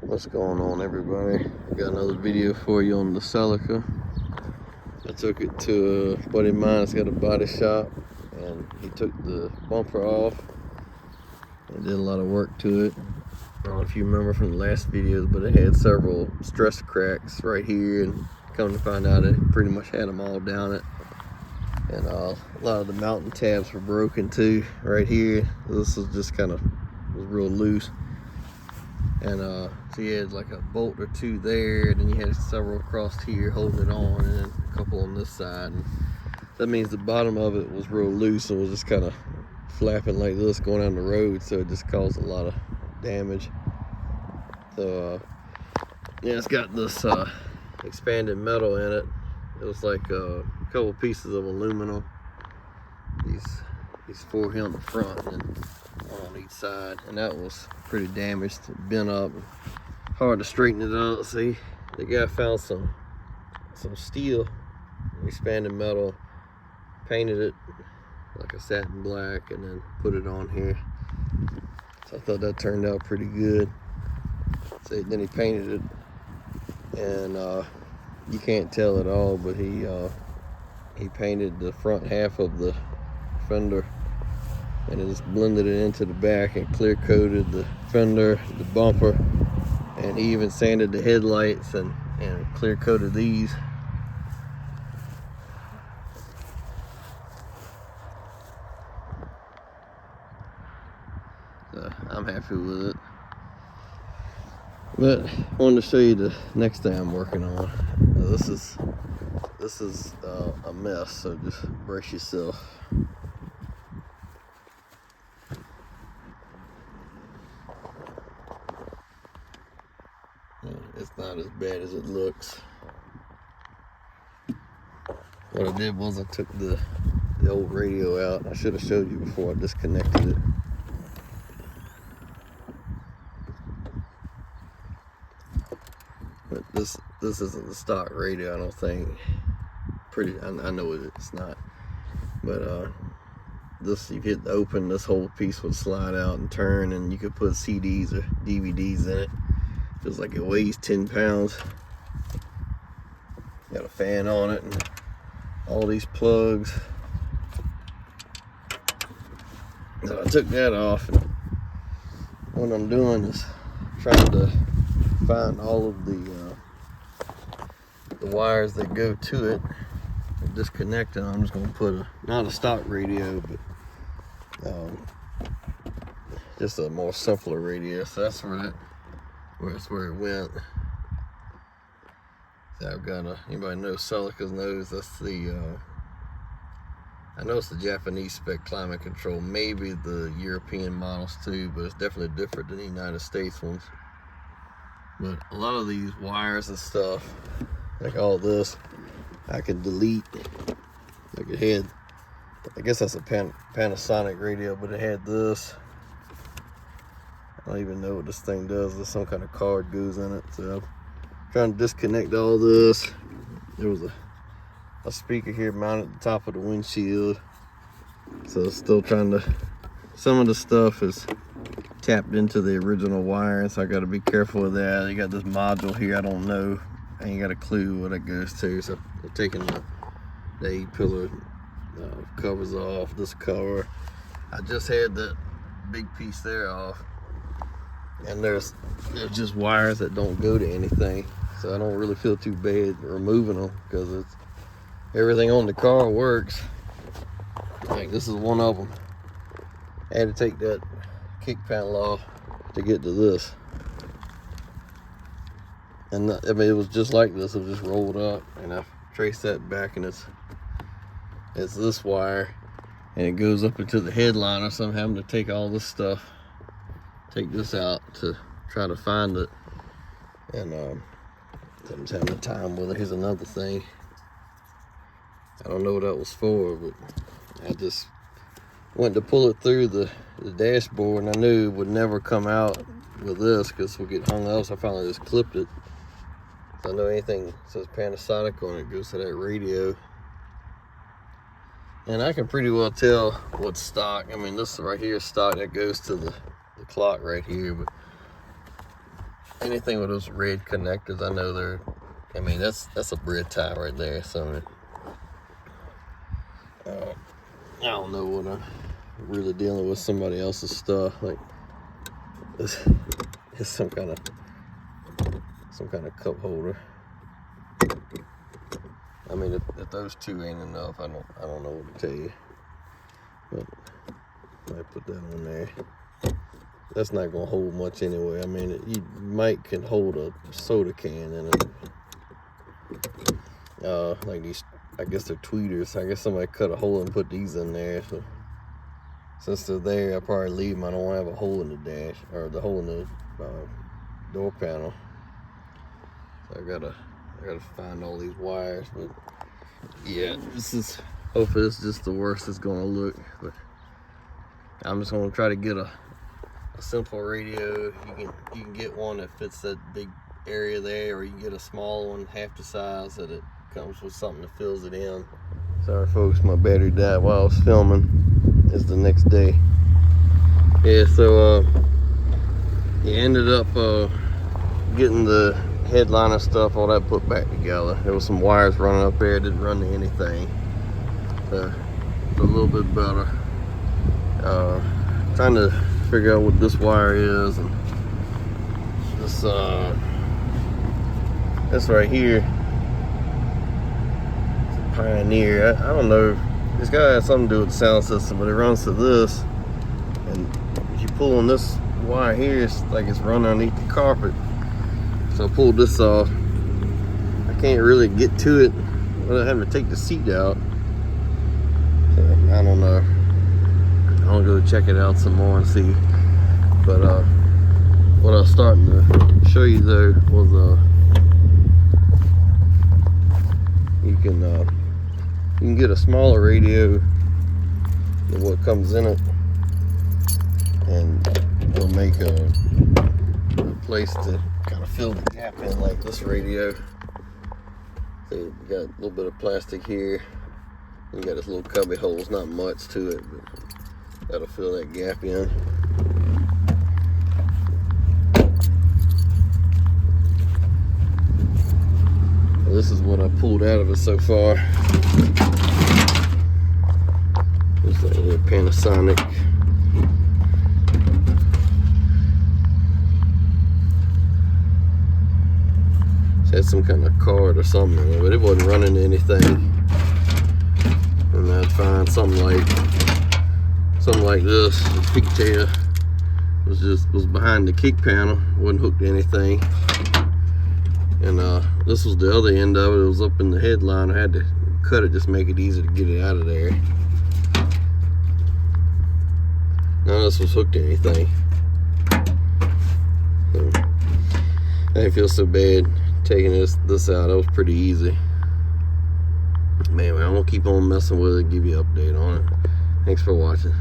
What's going on, everybody? I got another video for you on the Celica. I took it to a buddy of mine that's got a body shop, and he took the bumper off and did a lot of work to it. I don't know if you remember from the last videos, but it had several stress cracks right here, and come to find out it pretty much had them all down it. And a lot of the mounting tabs were broken too right here. This was just kind of was real loose. And so you had like a bolt or two there, and then you had several across here holding it on, and then a couple on this side. And that means the bottom of it was real loose and was just kind of flapping like this going down the road, so it just caused a lot of damage. So yeah, it's got this expanded metal in it. It was like a couple pieces of aluminum. These four here on the front and one on each side, and that was pretty damaged, bent up, hard to straighten it out. See, the guy found some steel, expanded metal, painted it like a satin black, and then put it on here. So I thought that turned out pretty good. So then he painted it, and you can't tell at all, but he painted the front half of the fender, and it just blended it into the back and clear coated the fender, the bumper, and he even sanded the headlights and clear coated these. So I'm happy with it. But I wanted to show you the next thing I'm working on. This is a mess, so just brace yourself. It's not as bad as it looks. What I did was I took the old radio out. I should have showed you before I disconnected it. But this isn't the stock radio, I don't think. I know it's not. But this, you hit open, this whole piece would slide out and turn, and you could put CDs or DVDs in it. Feels like it weighs 10 pounds. Got a fan on it and all these plugs. So I took that off, and what I'm doing is trying to find all of the wires that go to it and disconnect them. I'm just going to put not a stock radio, but just a more simpler radio. So that's where it went. So I've got anybody knows Celica's knows that's the I know it's the Japanese spec climate control, maybe the European models too, but it's definitely different than the United States ones. But a lot of these wires and stuff, like all this, I can delete. Like it had, I guess that's a Panasonic radio, but it had this. I don't even know what this thing does. There's some kind of card goes in it. So I'm trying to disconnect all this. There was a speaker here mounted at the top of the windshield. So still trying to, some of the stuff is tapped into the original wiring, so I got to be careful with that. You got this module here, I don't know. I ain't got a clue what it goes to. So I'm taking the A-pillar covers off, this cover. I just had that big piece there off. And there's just wires that don't go to anything, so I don't really feel too bad removing them, because it's everything on the car works. Like this is one of them. I had to take that kick panel off to get to this, and I mean it was just like this. It was just rolled up, and I traced that back, and it's this wire, and it goes up into the headliner. So I'm having to take all this stuff. Take this out to try to find it, and I'm just having a time with it. Here's another thing. I don't know what that was for, but I just went to pull it through the dashboard, and I knew it would never come out with this because we'll get hung up. So I finally just clipped it. So I know anything that says Panasonic on it goes to that radio, and I can pretty well tell what's stock. I mean, this right here is stock, that goes to the clock right here, but anything with those red connectors, I know they're, I mean, that's a bread tie right there. So I don't know what I'm really dealing with somebody else's stuff. Like this is some kind of cup holder. I mean, if those two ain't enough, I don't know what to tell you. But I might put that on there. That's not gonna hold much anyway. I mean, you might can hold a soda can in it. Like these, I guess they're tweeters. I guess somebody cut a hole and put these in there. So since they're there, I'll probably leave them. I don't want to have a hole in the dash or the hole in the door panel. So I gotta find all these wires. But yeah, hopefully this is just the worst it's gonna look. But I'm just gonna try to get a simple radio. You can get one that fits that big area there, or you can get a small one, half the size, that it comes with something that fills it in. Sorry folks, my battery died while I was filming. It's the next day. Yeah, so he ended up getting the headliner stuff, all that put back together. There was some wires running up there, didn't run to anything. So it's a little bit better. Trying to figure out what this wire is, and this right here, it's a Pioneer. I don't know, it's got to have something to do with the sound system, but it runs to this, and if you pull on this wire here, it's like it's running underneath the carpet. So I pulled this off. I can't really get to it without having to take the seat out. So I don't know. I'll go check it out some more and see. But what I was starting to show you though was you can get a smaller radio than what comes in it, and it'll make a place to kind of fill the gap in, like this radio. So you got a little bit of plastic here. You got this little cubby hole. It's not much to it, but that'll fill that gap in. Well, this is what I pulled out of it so far. It's like a little Panasonic. It had some kind of card or something in it, but it wasn't running to anything. And I'd find something like this. The pigtail was behind the kick panel, wasn't hooked to anything. And this was the other end of it. It was up in the headline. I had to cut it just to make it easy to get it out of there. None of this was hooked to anything. So I didn't feel so bad taking this out. That was pretty easy. Man, I'm gonna keep on messing with it, give you an update on it. Thanks for watching.